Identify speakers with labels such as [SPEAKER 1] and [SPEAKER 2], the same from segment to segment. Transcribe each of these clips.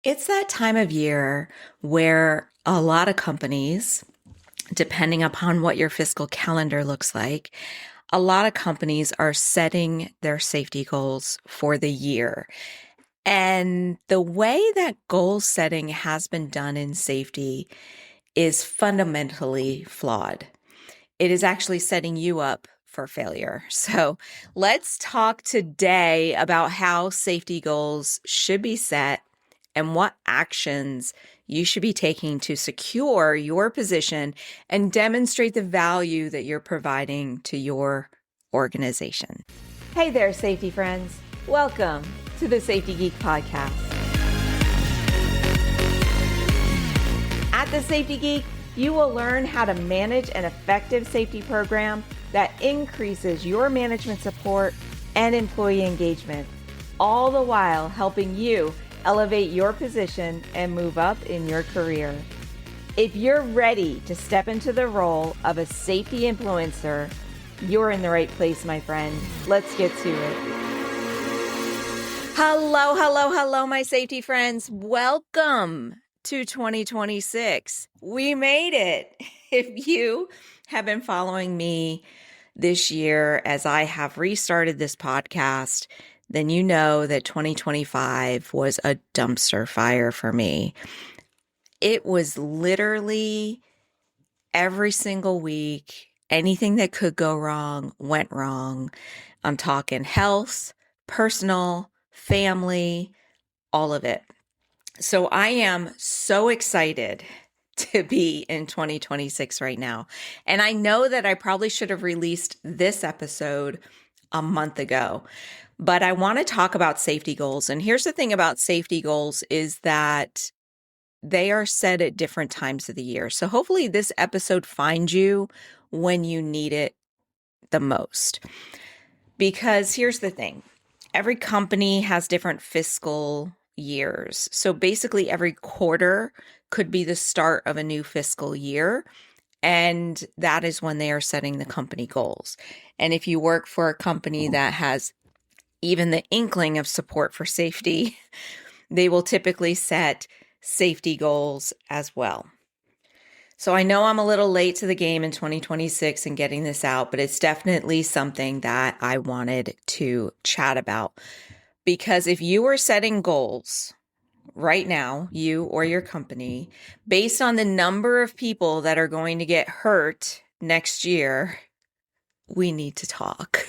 [SPEAKER 1] It's that time of year where a lot of companies, depending upon what your fiscal calendar looks like, a lot of companies are setting their safety goals for the year. And the way that goal setting has been done in safety is fundamentally flawed. It is actually setting you up for failure. So let's talk today about how safety goals should be set and what actions you should be taking to secure your position and demonstrate the value that you're providing to your organization. Hey there, safety friends. Welcome to the Safety Geek podcast. At the Safety Geek, you will learn how to manage an effective safety program that increases your management support and employee engagement, all the while helping you elevate your position and move up in your career. If you're ready to step into the role of a safety influencer, you're in the right place, my friend. Let's get to it. Hello, my safety friends. Welcome to 2026. We made it. If you have been following me this year as I have restarted this podcast, then you know that 2025 was a dumpster fire for me. It was literally every single week, anything that could go wrong went wrong. I'm talking health, personal, family, all of it. So I am so excited to be in 2026 right now. And I know that I probably should have released this episode a month ago, but I want to talk about safety goals. And here's the thing about safety goals is that they are set at different times of the year. So hopefully this episode finds you when you need it the most. Because here's the thing. Every company has different fiscal years. So basically every quarter could be the start of a new fiscal year. And that is when they are setting the company goals. And if you work for a company that has even the inkling of support for safety, they will typically set safety goals as well. So I know I'm a little late to the game in 2026 and getting this out, but it's definitely something that I wanted to chat about. Because if you are setting goals right now, you or your company, based on the number of people that are going to get hurt next year, we need to talk.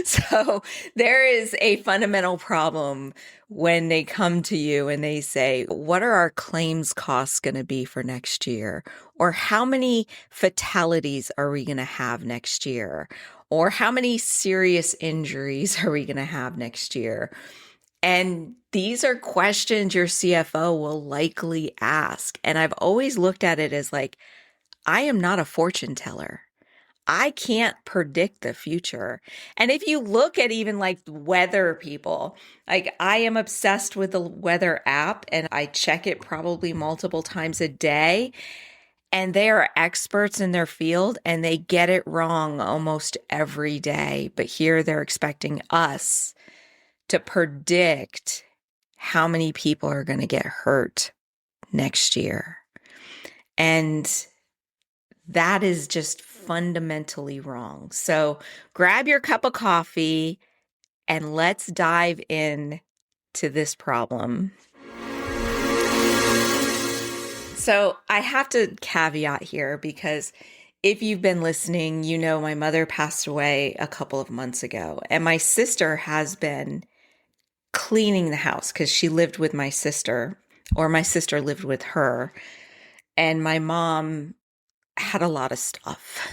[SPEAKER 1] So there is a fundamental problem when they come to you and they say, what are our claims costs going to be for next year? Or how many fatalities are we going to have next year? Or how many serious injuries are we going to have next year? And these are questions your CFO will likely ask. And I've always looked at it as like, I am not a fortune teller. I can't predict the future. And if you look at even like weather people, like I am obsessed with the weather app and I check it probably multiple times a day. And they are experts in their field and they get it wrong almost every day. But here they're expecting us to predict how many people are going to get hurt next year. And that is just fundamentally wrong. So grab your cup of coffee and let's dive in to this problem. So I have to caveat here because if you've been listening, you know my mother passed away a couple of months ago and my sister has been cleaning the house because she lived with my sister or my sister lived with her and my mom had a lot of stuff.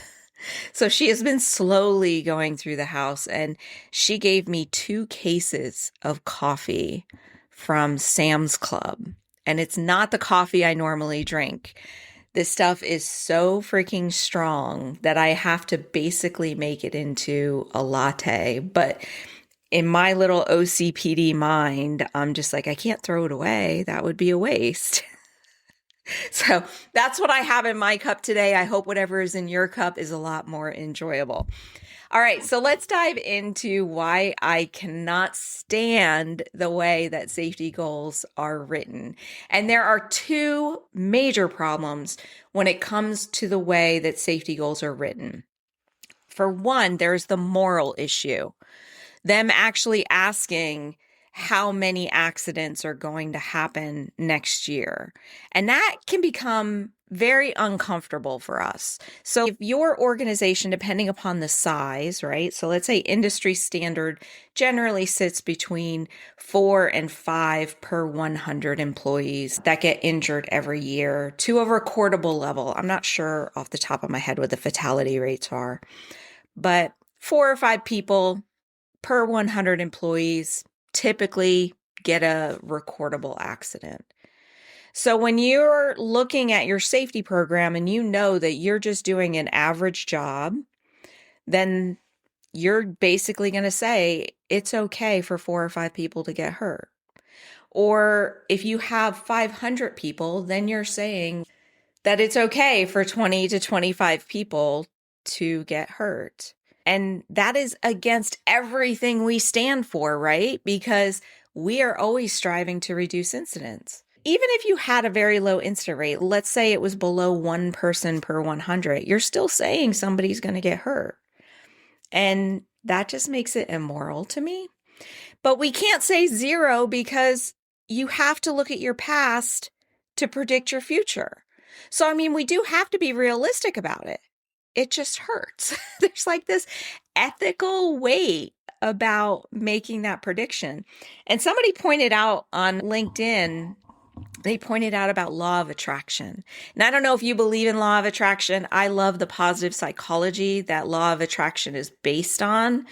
[SPEAKER 1] So she has been slowly going through the house and she gave me 2 cases of coffee from Sam's Club. And it's not the coffee I normally drink. This stuff is so freaking strong that I have to basically make it into a latte. But in my little OCPD mind, I'm just like, I can't throw it away. That would be a waste. So that's what I have in my cup today. I hope whatever is in your cup is a lot more enjoyable. All right, so let's dive into why I cannot stand the way that safety goals are written. And there are two major problems when it comes to the way that safety goals are written. For one, there's the moral issue, them actually asking how many accidents are going to happen next year. And that can become very uncomfortable for us. So if your organization, depending upon the size, right? So let's say industry standard generally sits between 4 and 5 per 100 employees that get injured every year to a recordable level. I'm not sure off the top of my head what the fatality rates are, but 4 or 5 people per 100 employees typically get a recordable accident. So when you're looking at your safety program and you know that you're just doing an average job, then you're basically going to say it's okay for 4 or 5 people to get hurt. Or if you have 500 people, then you're saying that it's okay for 20 to 25 people to get hurt. And that is against everything we stand for, right? Because we are always striving to reduce incidents. Even if you had a very low incident rate, let's say it was below 1 person per 100, you're still saying somebody's going to get hurt. And that just makes it immoral to me. But we can't say 0 because you have to look at your past to predict your future. So, I mean, we do have to be realistic about it. It just hurts. There's like this ethical weight about making that prediction. And somebody pointed out on LinkedIn, they pointed out about law of attraction. And I don't know if you believe in law of attraction. I love the positive psychology that law of attraction is based on.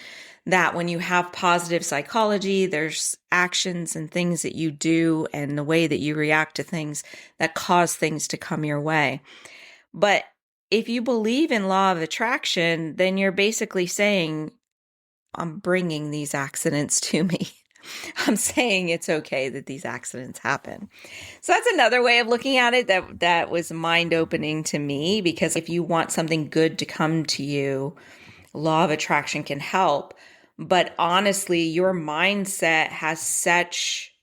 [SPEAKER 1] That when you have positive psychology, there's actions and things that you do and the way that you react to things that cause things to come your way. But if you believe in law of attraction, then you're basically saying, I'm bringing these accidents to me. I'm saying it's okay that these accidents happen. So that's another way of looking at it that was mind-opening to me, because if you want something good to come to you, law of attraction can help. But honestly, your mindset has such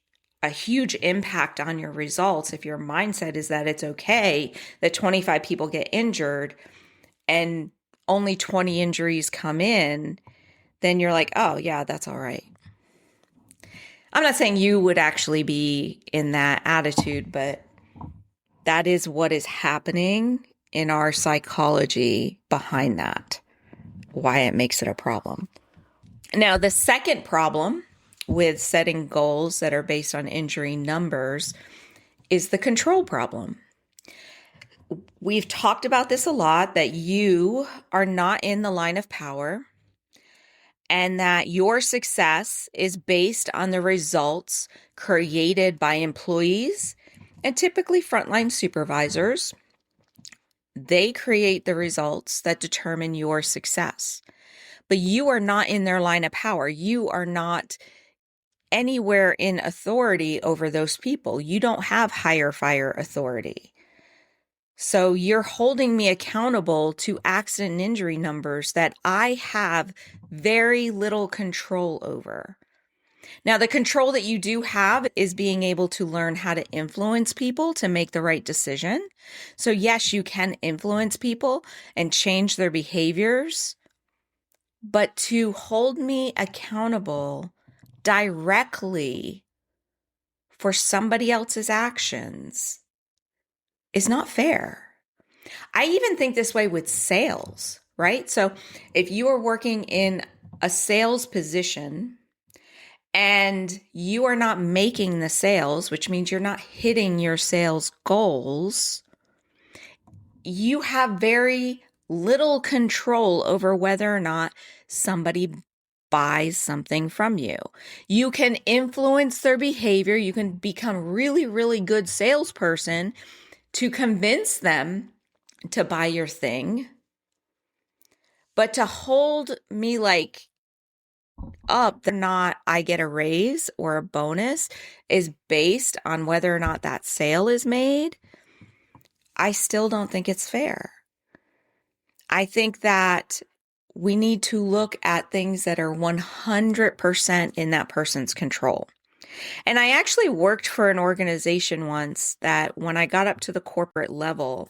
[SPEAKER 1] a huge impact on your results. If your mindset is that it's okay that 25 people get injured and only 20 injuries come in, then you're like, oh yeah, that's all right. I'm not saying you would actually be in that attitude, but that is what is happening in our psychology behind that, why it makes it a problem. Now, the second problem with setting goals that are based on injury numbers is the control problem. We've talked about this a lot, that you are not in the line of power and that your success is based on the results created by employees and typically frontline supervisors. They create the results that determine your success. But you are not in their line of power. You are not anywhere in authority over those people. You don't have higher fire authority. So you're holding me accountable to accident and injury numbers that I have very little control over. Now, the control that you do have is being able to learn how to influence people to make the right decision. So yes, you can influence people and change their behaviors, but to hold me accountable directly for somebody else's actions is not fair. I even think this way with sales, right? So if you are working in a sales position and you are not making the sales, which means you're not hitting your sales goals, you have very little control over whether or not somebody buys something from you. You can influence their behavior. You can become really, really good salesperson to convince them to buy your thing. But to hold me like up, that not I get a raise or a bonus is based on whether or not that sale is made. I still don't think it's fair. I think that we need to look at things that are 100% in that person's control. And I actually worked for an organization once that when I got up to the corporate level,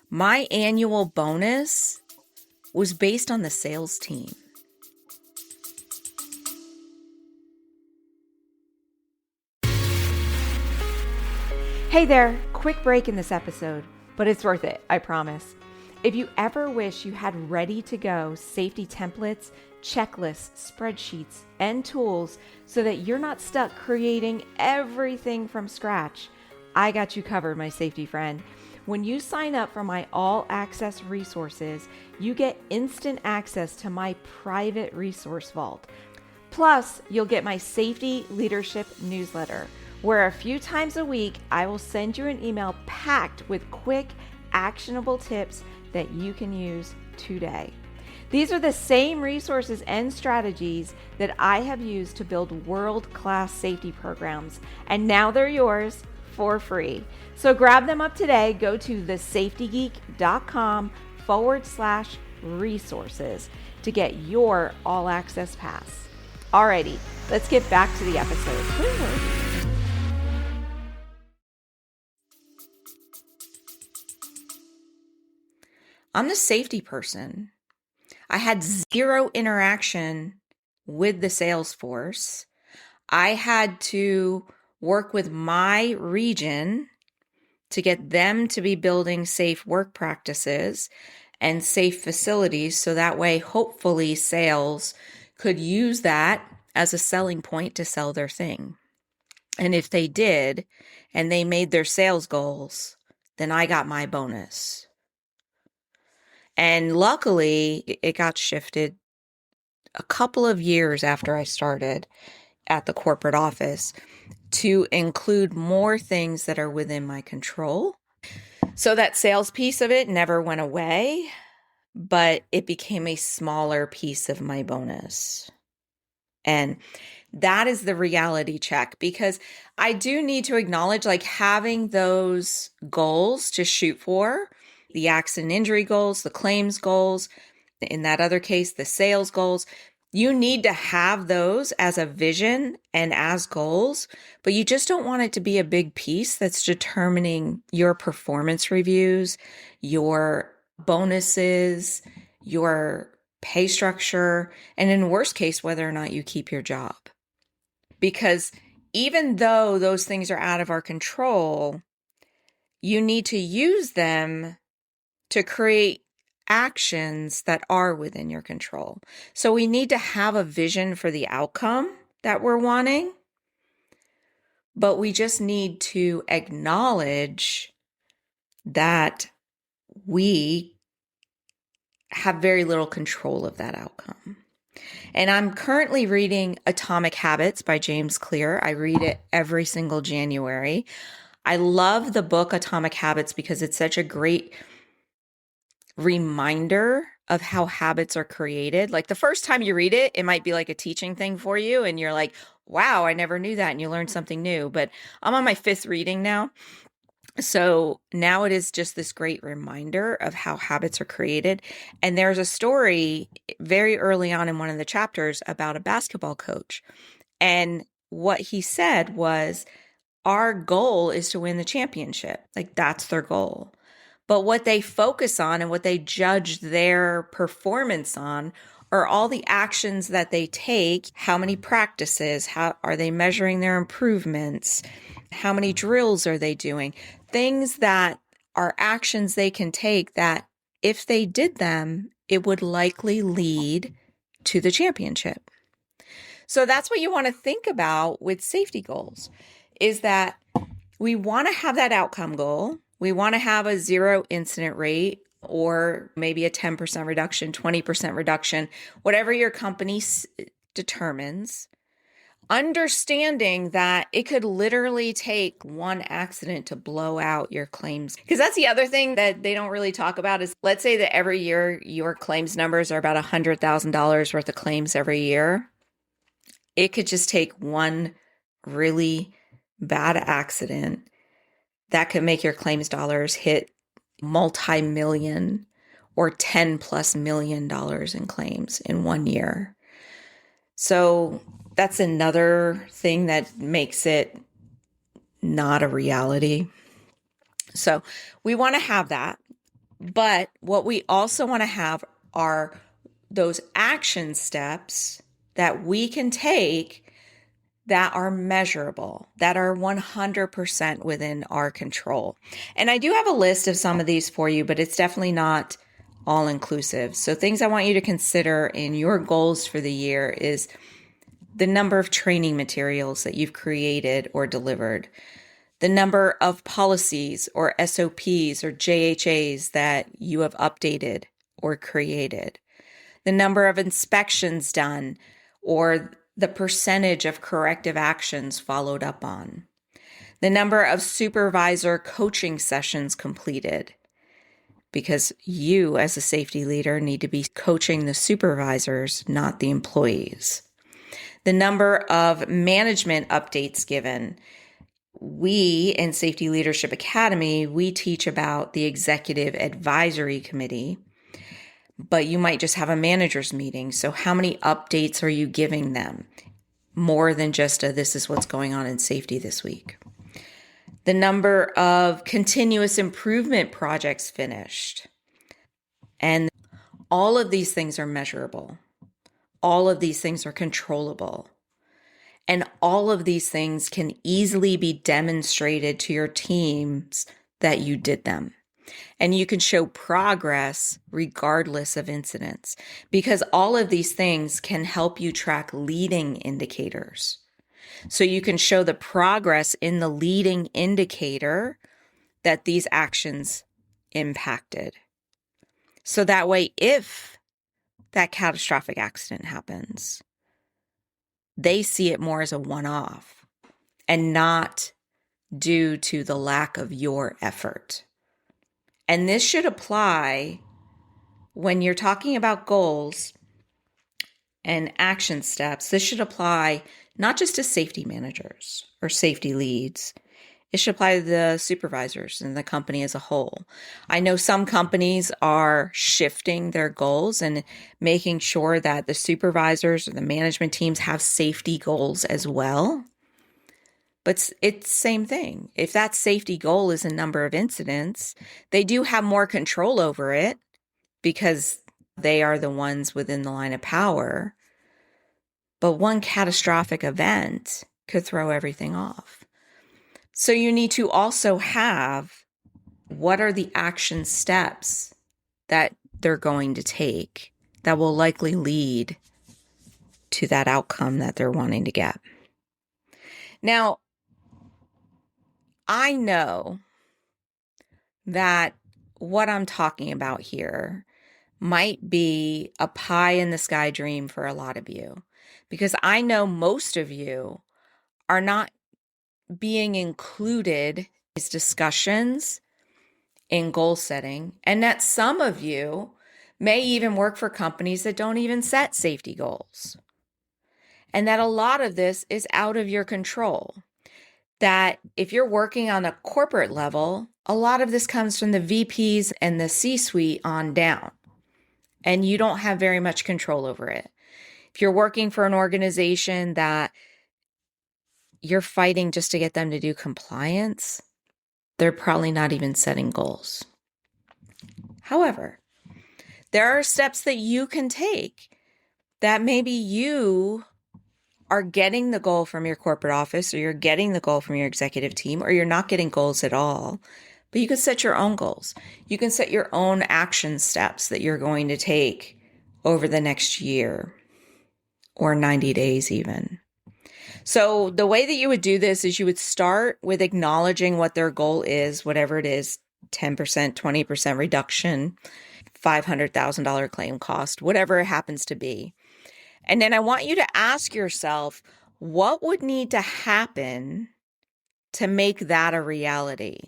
[SPEAKER 1] my annual bonus was based on the sales team. Hey there, quick break in this episode, but it's worth it, I promise. If you ever wish you had ready-to-go safety templates, checklists, spreadsheets, and tools so that you're not stuck creating everything from scratch, I got you covered, my safety friend. When you sign up for my all-access resources, you get instant access to my private resource vault. Plus, you'll get my safety leadership newsletter, where a few times a week, I will send you an email packed with quick, actionable tips that you can use today. These are the same resources and strategies that I have used to build world-class safety programs, and now they're yours for free. So grab them up today. Go to thesafetygeek.com/resources to get your all-access pass. Alrighty, let's get back to the episode. I'm the safety person. I had zero interaction with the sales force. I had to work with my region to get them to be building safe work practices and safe facilities, so that way, hopefully, sales could use that as a selling point to sell their thing. And if they did, and they made their sales goals, then I got my bonus. And luckily, it got shifted a couple of years after I started at the corporate office to include more things that are within my control. So that sales piece of it never went away, but it became a smaller piece of my bonus. And that is the reality check, because I do need to acknowledge, like, having those goals to shoot for, the accident injury goals, the claims goals, in that other case, the sales goals. You need to have those as a vision and as goals, but you just don't want it to be a big piece that's determining your performance reviews, your bonuses, your pay structure, and in worst case, whether or not you keep your job. Because even though those things are out of our control, you need to use them to create actions that are within your control. So we need to have a vision for the outcome that we're wanting, but we just need to acknowledge that we have very little control of that outcome. And I'm currently reading Atomic Habits by James Clear. I read it every single January. I love the book Atomic Habits because it's such a great reminder of how habits are created. Like, the first time you read it, it might be like a teaching thing for you, and you're like, wow, I never knew that, and you learn something new. But I'm on my 5th reading now. So now it is just this great reminder of how habits are created. And there's a story very early on in one of the chapters about a basketball coach. And what he said was, our goal is to win the championship. Like, that's their goal. But what they focus on and what they judge their performance on are all the actions that they take. How many practices? How are they measuring their improvements? How many drills are they doing? Things that are actions they can take that if they did them, it would likely lead to the championship. So that's what you want to think about with safety goals, is that we want to have that outcome goal. We want to have a 0 incident rate, or maybe a 10% reduction, 20% reduction, whatever your company determines. Understanding that it could literally take one accident to blow out your claims. Because that's the other thing that they don't really talk about is, let's say that every year your claims numbers are about $100,000 worth of claims every year. It could just take one really bad accident that could make your claims dollars hit multi-million or 10 plus million dollars in claims in 1 year. So that's another thing that makes it not a reality. So we want to have that. But what we also want to have are those action steps that we can take that are measurable, that are 100% within our control. And I do have a list of some of these for you, but it's definitely not all inclusive. So things I want you to consider in your goals for the year is the number of training materials that you've created or delivered, the number of policies or SOPs or JHAs that you have updated or created, the number of inspections done or the percentage of corrective actions followed up on, the number of supervisor coaching sessions completed, because you as a safety leader need to be coaching the supervisors, not the employees, the number of management updates given. We in Safety Leadership Academy, we teach about the Executive Advisory Committee, but you might just have a manager's meeting. So how many updates are you giving them? More than just this is what's going on in safety this week. The number of continuous improvement projects finished. And all of these things are measurable. All of these things are controllable. And all of these things can easily be demonstrated to your teams that you did them. And you can show progress regardless of incidents, because all of these things can help you track leading indicators. So you can show the progress in the leading indicator that these actions impacted. So that way, if that catastrophic accident happens, they see it more as a one-off and not due to the lack of your effort. And this should apply when you're talking about goals and action steps. This should apply not just to safety managers or safety leads. It should apply to the supervisors and the company as a whole. I know some companies are shifting their goals and making sure that the supervisors or the management teams have safety goals as well. But it's the same thing. If that safety goal is a number of incidents, they do have more control over it because they are the ones within the line of power. But one catastrophic event could throw everything off. So you need to also have what are the action steps that they're going to take that will likely lead to that outcome that they're wanting to get. Now, I know that what I'm talking about here might be a pie in the sky dream for a lot of you, because I know most of you are not being included in these discussions in goal setting, and that some of you may even work for companies that don't even set safety goals, and that a lot of this is out of your control. That if you're working on a corporate level, a lot of this comes from the VPs and the C-suite on down, and you don't have very much control over it. If you're working for an organization that you're fighting just to get them to do compliance, they're probably not even setting goals. However, there are steps that you can take that maybe you are getting the goal from your corporate office, or you're getting the goal from your executive team, or you're not getting goals at all, but you can set your own goals. You can set your own action steps that you're going to take over the next year or 90 days even. So the way that you would do this is you would start with acknowledging what their goal is, whatever it is, 10%, 20% reduction, $500,000 claim cost, whatever it happens to be. And then I want you to ask yourself, what would need to happen to make that a reality?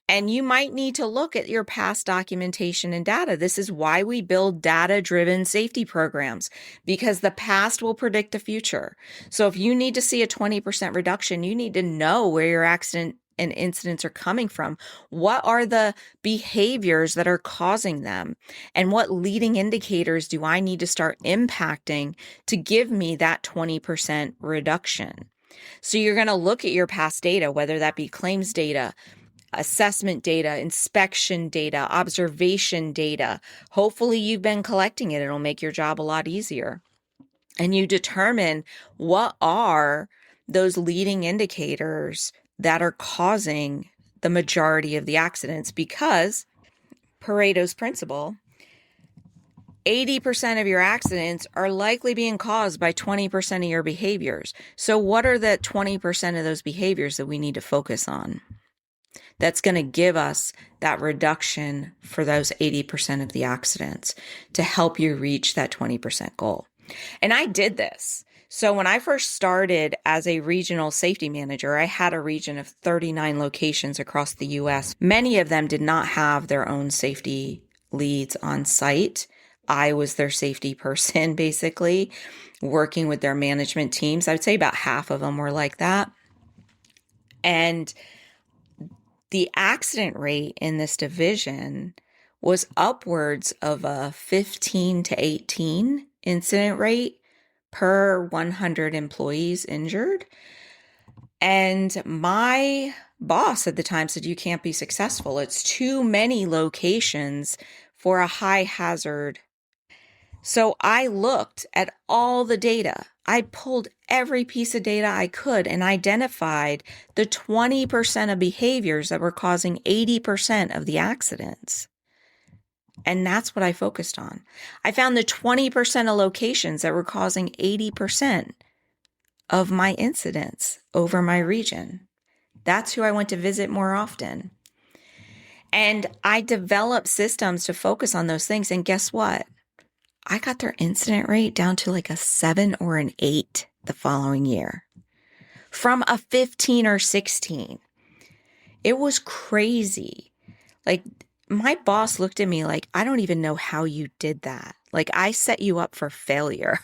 [SPEAKER 1] And you might need to look at your past documentation and data. This is why we build data-driven safety programs, because the past will predict the future. So if you need to see a 20% reduction, you need to know where your accident and incidents are coming from? What are the behaviors that are causing them? And what leading indicators do I need to start impacting to give me that 20% reduction? So you're going to look at your past data, whether that be claims data, assessment data, inspection data, observation data. Hopefully you've been collecting it. It'll make your job a lot easier. And you determine what are those leading indicators that are causing the majority of the accidents, because Pareto's principle, 80% of your accidents are likely being caused by 20% of your behaviors. So what are the 20% of those behaviors that we need to focus on? That's going to give us that reduction for those 80% of the accidents to help you reach that 20% goal. And I did this. So when I first started as a regional safety manager, I had a region of 39 locations across the US. Many of them did not have their own safety leads on site. I was their safety person, basically, working with their management teams. I would say about half of them were like that. And the accident rate in this division was upwards of a 15 to 18 incident rate per 100 employees injured. And my boss at the time said, you can't be successful. It's too many locations for a high hazard. So I looked at all the data. I pulled every piece of data I could and identified the 20% of behaviors that were causing 80% of the accidents. And that's what I focused on. I found the 20% of locations that were causing 80% of my incidents over my region. That's who I went to visit more often. And I developed systems to focus on those things. And guess what? I got their incident rate down to like a 7 or an 8 the following year from a 15 or 16. It was crazy. Like, my boss looked at me like, I don't even know how you did that. Like, I set you up for failure.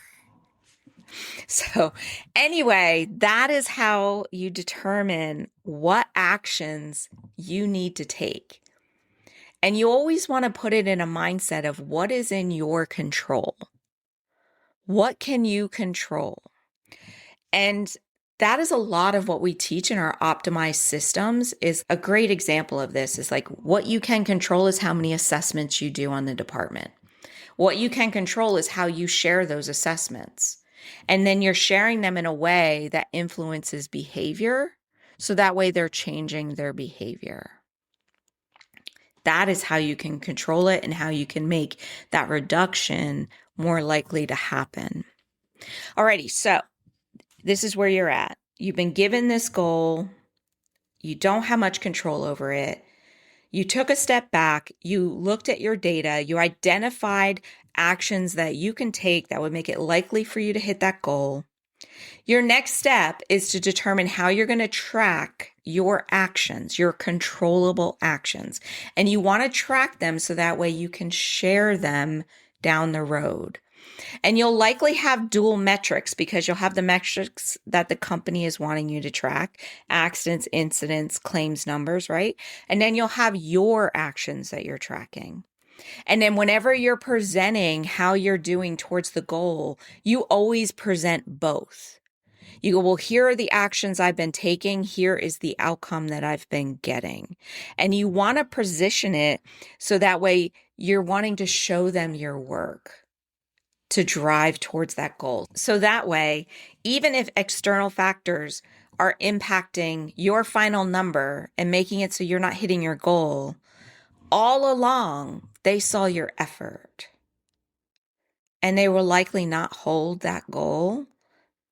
[SPEAKER 1] So anyway, that is how you determine what actions you need to take. And you always want to put it in a mindset of what is in your control. What can you control? And that is a lot of what we teach in our optimized systems. Is a great example of this is like, what you can control is how many assessments you do on the department. What you can control is how you share those assessments. And then you're sharing them in a way that influences behavior. So that way they're changing their behavior. That is how you can control it and how you can make that reduction more likely to happen. Alrighty, so this is where you're at. You've been given this goal. You don't have much control over it. You took a step back. You looked at your data. You identified actions that you can take that would make it likely for you to hit that goal. Your next step is to determine how you're going to track your actions, your controllable actions. And you want to track them so that way you can share them down the road. And you'll likely have dual metrics because you'll have the metrics that the company is wanting you to track: accidents, incidents, claims numbers, right? And then you'll have your actions that you're tracking. And then whenever you're presenting how you're doing towards the goal, you always present both. You go, well, here are the actions I've been taking. Here is the outcome that I've been getting. And you want to position it so that way you're wanting to show them your work to drive towards that goal. So that way, even if external factors are impacting your final number and making it so you're not hitting your goal, all along, they saw your effort. And they will likely not hold that goal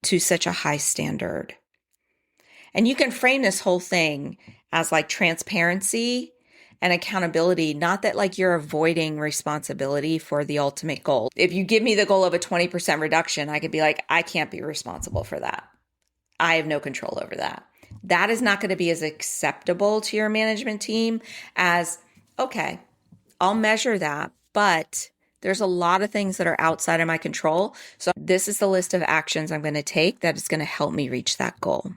[SPEAKER 1] to such a high standard. And you can frame this whole thing as like transparency and accountability, not that like you're avoiding responsibility for the ultimate goal. If you give me the goal of a 20% reduction, I could be like, I can't be responsible for that. I have no control over that. That is not going to be as acceptable to your management team as, okay, I'll measure that, but there's a lot of things that are outside of my control. So this is the list of actions I'm going to take that is going to help me reach that goal.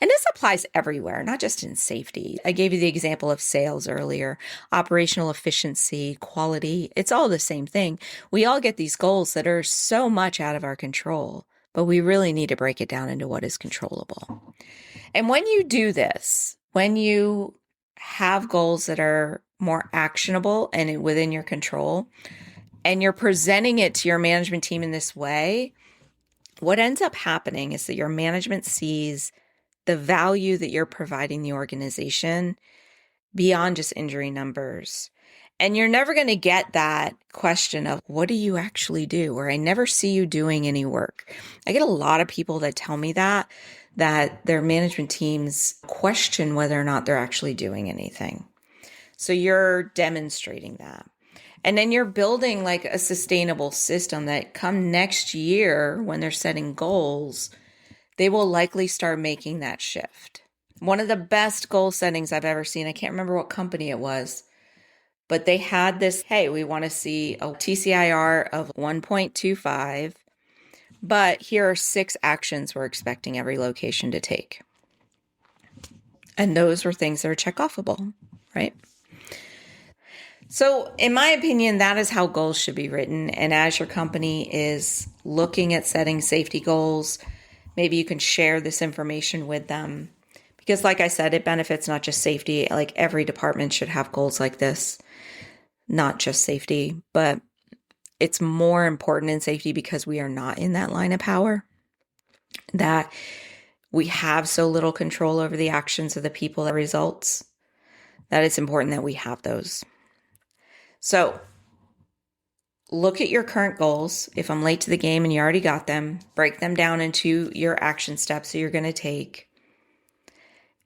[SPEAKER 1] And this applies everywhere, not just in safety. I gave you the example of sales earlier, operational efficiency, quality. It's all the same thing. We all get these goals that are so much out of our control, but we really need to break it down into what is controllable. And when you do this, when you have goals that are more actionable and within your control, and you're presenting it to your management team in this way, what ends up happening is that your management sees the value that you're providing the organization beyond just injury numbers. And you're never going to get that question of, what do you actually do? Or I never see you doing any work. I get a lot of people that tell me that their management teams question whether or not they're actually doing anything. So you're demonstrating that. And then you're building like a sustainable system that come next year when they're setting goals, they will likely start making that shift. One of the best goal settings I've ever seen, I can't remember what company it was, but they had this, hey, we want to see a TCIR of 1.25, but here are 6 actions we're expecting every location to take. And those were things that are check-offable, right? So in my opinion, that is how goals should be written. And as your company is looking at setting safety goals, maybe you can share this information with them. Because like I said, it benefits not just safety. Like every department should have goals like this, not just safety. But it's more important in safety because we are not in that line of power, that we have so little control over the actions of the people that results, that it's important that we have those. So look at your current goals. If I'm late to the game and you already got them, break them down into your action steps that you're going to take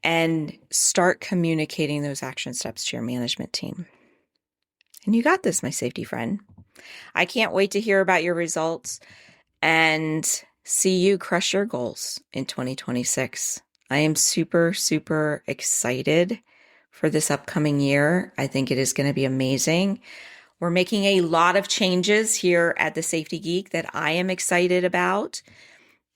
[SPEAKER 1] and start communicating those action steps to your management team. And you got this, my safety friend. I can't wait to hear about your results and see you crush your goals in 2026. I am super, super excited for this upcoming year. I think it is going to be amazing. We're making a lot of changes here at the Safety Geek that I am excited about,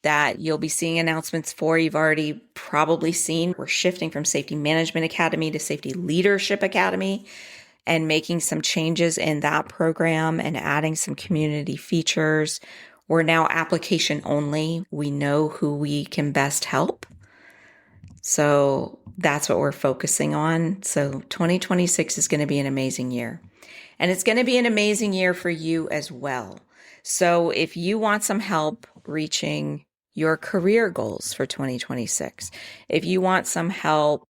[SPEAKER 1] that you'll be seeing announcements for. You've already probably seen. We're shifting from Safety Management Academy to Safety Leadership Academy and making some changes in that program and adding some community features. We're now application only. We know who we can best help. So that's what we're focusing on. So 2026 is going to be an amazing year. And it's going to be an amazing year for you as well. So if you want some help reaching your career goals for 2026, if you want some help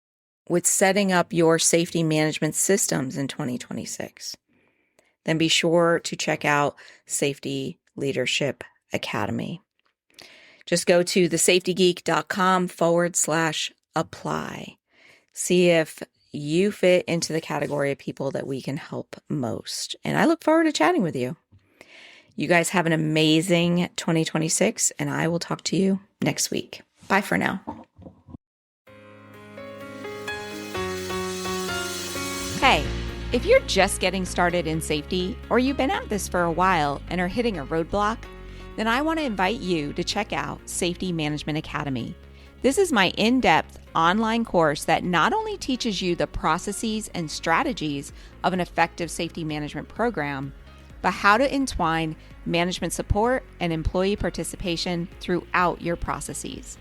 [SPEAKER 1] with setting up your safety management systems in 2026, then be sure to check out Safety Leadership Academy. Just go to thesafetygeek.com/apply. See if you fit into the category of people that we can help most. And I look forward to chatting with you. You guys have an amazing 2026, and I will talk to you next week. Bye for now. Hey, if you're just getting started in safety, or you've been at this for a while and are hitting a roadblock, then I want to invite you to check out Safety Management Academy. This is my in-depth online course that not only teaches you the processes and strategies of an effective safety management program, but how to entwine management support and employee participation throughout your processes.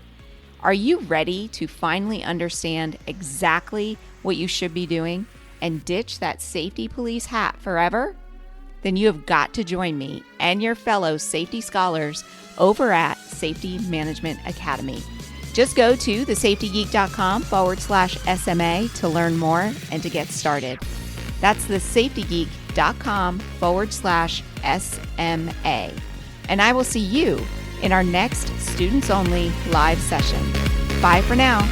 [SPEAKER 1] Are you ready to finally understand exactly what you should be doing and ditch that safety police hat forever? Then you have got to join me and your fellow safety scholars over at Safety Management Academy. Just go to thesafetygeek.com/SMA to learn more and to get started. That's thesafetygeek.com/SMA. And I will see you in our next students only live session. Bye for now.